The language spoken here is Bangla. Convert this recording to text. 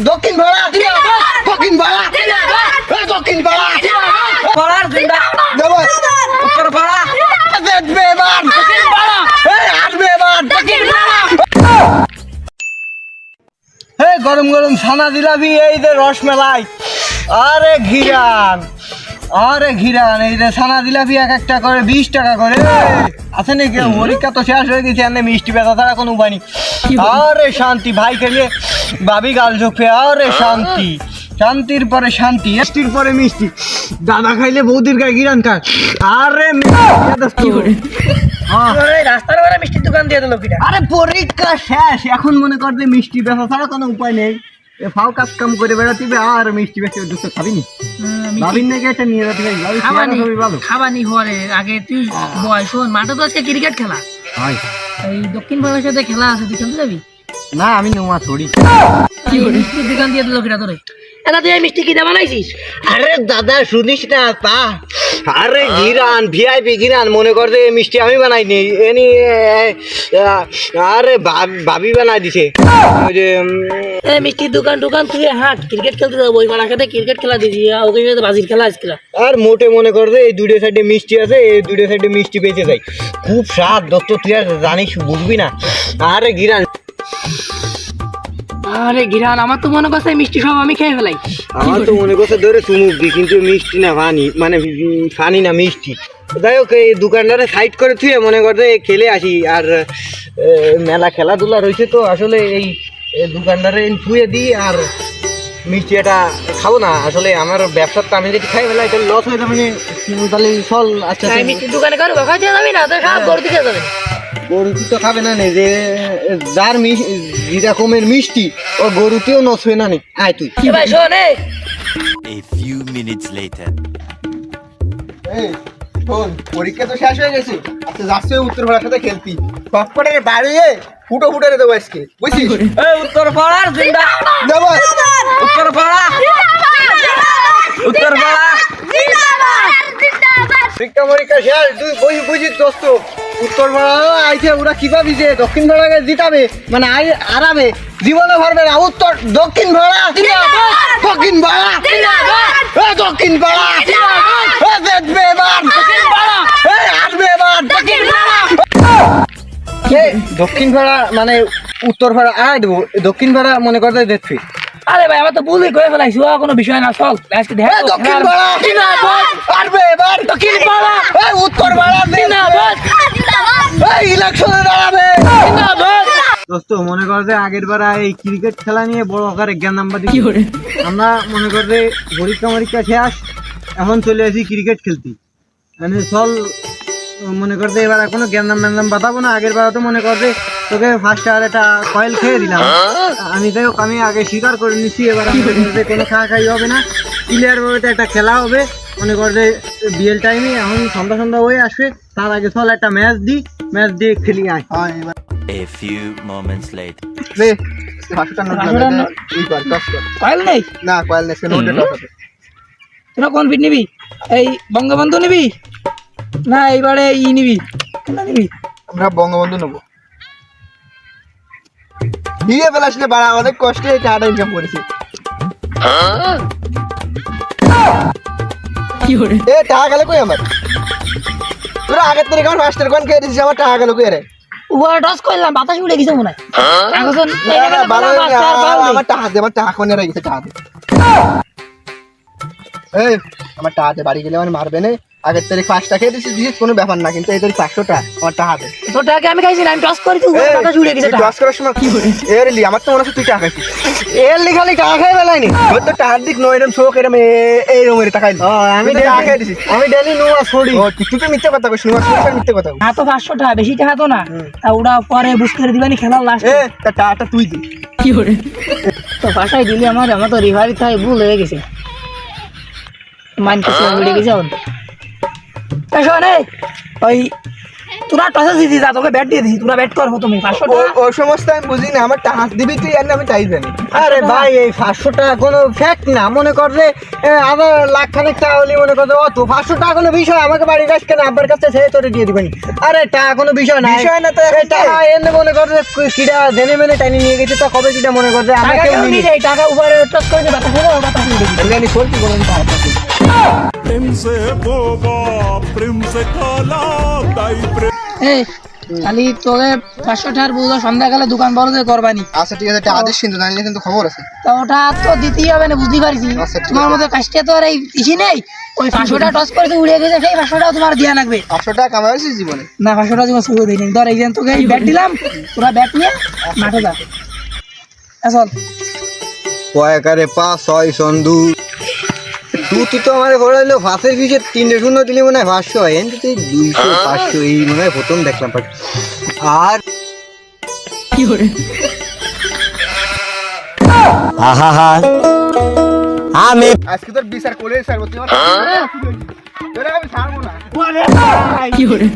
দক্ষিণ পাড়া দক্ষিণ পাড়া দক্ষিণ পাড়া পাড়ার জিন্দা দেব উত্তর পাড়া দেখবে এবার দক্ষিণ পাড়া আসবে এবার দক্ষিণ পাড়া। হে গরম গরম ছানা জিলাপি এই যে রসমেলাই আরে ঘিরান এই যে ছানা জিলাপি এক একটা করে 20 টাকা করে আছে নাকি পরীক্ষা তো শেষ হয়ে গেছে এনে মিষ্টি বেচা ছাড়া কোনো উপায় নেই আরে শান্তি ভাই খেলে ভাবি গাল ঝোঁকে আরে শান্তির পরে শান্তি মিষ্টির পরে মিষ্টি দাদা খাইলে বৌদির গায়ে গিরান খায় আরে রাস্তার বেলা মিষ্টির দোকান দিয়ে দিল কিনা আরে পরীক্ষা শেষ এখন মনে কর যে মিষ্টি বেচা ছাড়া কোনো উপায় নেই ফাও কাজ কাম করে বেড়াতিবে আর মিষ্টি বেচে দুটো খাবিনি ভাবিন নাকি একটা নিয়ে যেতে ভালো খাবানি হওয়ারে আগে তুই বয় শোন মাঠে তো আজকে ক্রিকেট খেলা হয় এই দক্ষিণ ভারতের সাথে খেলা আছে তুই খেলতে যাবি না আমি নোয়া ছড়ি মিষ্টির দোকান দিয়ে দিল কিনা তোরে এটা তুই এই মিষ্টি কিনে বানাইছিস আরে দাদা শুনিস না তা আরে গিরান ভিআইপি গিরান মনে কর যে মিষ্টি আমি বানাইনি এনি আরে ভাবি বানাই দিছে ওই যে এই মিষ্টির দোকান তুই হাট ক্রিকেট খেলতে যাবো ওই মারা খেতে ক্রিকেট খেলা দিছি ওকে সাথে বাজির খেলা আজকে আর মোটে মনে কর যে এই দুটো সাইডে মিষ্টি আছে এই দুটো সাইডে মিষ্টি বেঁচে যায় খুব স্বাদ দোস্ত তুই আর জানিস বুঝবি না আরে গিরান আরে গিরান আমার তো মনে করছে মিষ্টি সব আমি খেয়ে ফেলাই আমার তো মনে করছে ধরে চুমুক দি কিন্তু মিষ্টি না ফানি মানে ফানি না মিষ্টি যাই হোক এই দোকানদারে সাইড করে তুই মনে করতে খেলে আসি আর মেলা খেলাধুলা রয়েছে তো আসলে এই দোকানদারে থুয়ে দিই আর মিষ্টি এটা খাবো না আসলে আমার ব্যবসার তো আমি যদি খাই ফেলা এটা লস হয়ে যাবে তাহলে চল আচ্ছা মিষ্টির দোকানে কারো খাইতে যাবি না তো সব গরু দিকে যাবে গরুটি তো খাবে না যে যার যেরকমের মিষ্টি ও গরুতেও নষ্ট হয়ে না নে আয় তুই কি ভাই শোন এই A few minutes later. পরীক্ষা তো শেষ হয়ে গেছে আচ্ছা যাচ্ছে উত্তর পাড়ার সাথে খেলতি সবকটার বাড়িয়ে ফুটো দেবো আজকে বুঝছিস এই উত্তর পাড়ার জিন্দা দেবো উত্তর পাড়া পরীক্ষা শেষ তুই বুঝিস দোস্ত উত্তর পাড়া আইছে ওরা কি পাবি যে দক্ষিণ পাড়াকে জিতাবে মানে আরামে জীবনে পারবে না উত্তর দক্ষিণ পাড়া দক্ষিণ পাড়া দক্ষিণ পাড়া দেখবে এবার আসবে এবার দক্ষিণ পাড়া মানে উত্তর পাড়া আয় দেবো দক্ষিণ পাড়া মনে করতে দেখছি আরে ভাই আমার তো ভুলই করে ফেলাইছি ও কোনো বিষয় না চল আজকে দেখ দক্ষিণ পাড়া আসবে এবার দক্ষিণ পাড়া উত্তর পাড়া জিন্দাবাদ ইলেকশনে দাঁড়াবে দোস্ত মনে কর যে আগের বার এই ক্রিকেট খেলা নিয়ে বড় আকারে জ্ঞান নাম্বার কি করে আমরা মনে কর যে পরীক্ষা শেষ এখন চলে আসি ক্রিকেট খেলতে মানে চল মনে কর যে এবার এখনো জ্ঞান নাম বাতাবো না আগের বার তো মনে কর যে তোকে ফার্স্ট আর একটা কয়েল খেয়ে দিলাম আমি আগে স্বীকার করে নিচ্ছি এবার কোনো খাই হবে না ক্লিয়ার ভাবে একটা খেলা হবে মনে কর যে বিএল টাইমে এখন সন্ধ্যা হয়ে আসবে তার আগে চল একটা ম্যাচ দিয়ে খেলি আয় A few moments later. Coil নেই না কয়েল নেই তোরা কোন ফিট নিবি এই বঙ্গবন্ধু নিবি না এইবারে নিবি কোনটা নিবি আমরা বঙ্গবন্ধু নেবো দিয়ে ফেলাস না বাড়া অনেক কষ্টে টাকা ইনকাম করেছি কি করে টাকা গেলে কই আমার তোরা আগের থেকে আমার মাস্টার কোন খেয়ে দিছিস আমার টাকা গেল কই রে ওভার টস করলাম বাতাস উড়ে গেছে মনে হয় এখন আমার টাকা কোনে রয়ে গেছে টাকা এই আমার টাকা দে বাড়ি গেলে আমার মারবে না আগের তারিখ 5টা খেয়ে দিছিস কোনো ব্যাপার না কিন্তু এই তারিখ 500টা আমার টাকা দে তোর টাকা আমি খাইছি না আমি টস করি তুই বাতাস উড়ে গেছে টস করার সময় কি করে এরলি আমার তো মনে হচ্ছে তুই টাকা খাইছিস এরলি খালি টাকা খাই বেলাইনি তোর তো টাকার দিক নয় এরকম শোক এরকম এই রকমের টাকা আমি টাকা খাই দিছি আমি ডেলি নোয়া ছড়ি তুই তো মিথ্যে কথা কইছিস নোয়া ছড়ি মিথ্যে কথা না তো 500 টাকা বেশি টাকা তো না তা ওরা পরে বুঝ করে দিবানি খেলার লাস্ট তা টাকাটা তুই দে কি করে তো ভাষায় দিলি আমার তো রিভারি তাই ভুল হয়ে গেছে মাইন্ড কিছু উড়ে গেছে এখন শোন ওই তোরা টসে দিদি যা তোকে ব্যাট দিয়ে দিছি তোরা ব্যাট কর তুমি 500 টাকা ও সমস্ত আমি বুঝি না, আমার টাকা দিবি তুই আর না আমি তাই জানি। আরে ভাই এই 500 টাকা কোনো ফ্যাক্ট না, মনে কর যে আবার লাখ খানেক টাকা হলে মনে কর যে অত 500 টাকা কোনো বিষয়, আমাকে বাড়ির কাছে কেন আব্বার কাছে সে তোরে দিয়ে দিবেন। আরে টাকা কোনো বিষয় না, বিষয় না তো এই টাকা এনে মনে কর যে কিডা জেনে মেনে টাইনি নিয়ে গেছে, তো কবে কিডা মনে কর যে টাকা আমাকে কেউ নিয়ে যায় টাকা উপরে টস করে দে বাতাস হলো বাতাস উড়ে গেছে। আমি সত্যি বলেন प्रेम से बोबा प्रेम से काला दाई प्रेम এই খালি তোকে 500 টাকার বুঝো সন্ধ্যাকালে দোকান বড় করে করবানি। আচ্ছা ঠিক আছে, একটা আদেশ কিন্তু জানিলে কিন্তু খবর আছে। তা ওটা তো দিতেই হবে না বুঝতে পারছি, আচ্ছা, ঠিক তোমার আছে। মতো কাজটা তো আর এই ইসি নেই। ওই 500 টাকা টস করে তো উড়ে গেছে, সেই 500 টাকা তোমার দেয়া লাগবে। 500 টাকা কামাইছিস জীবনে? না 500 টাকা তোমার সুযোগ দিই ধর এই যে তোকে এই ব্যাট দিলাম, তোরা ব্যাট নিয়ে মাঠে যা আসল। কয়েকারে 5 6 সন্ধু তুই তো আমার ঘরে এলো ফাঁসের ফিসে 3 দিলি মনে হয় 500 হয়, এন তুই 200 500 এই মনে হয় প্রথম দেখলাম। আর কি করে আমি আজকে তোর বিচার করে স্যার, তুই আমার আমি ছাড়বো না। কি করে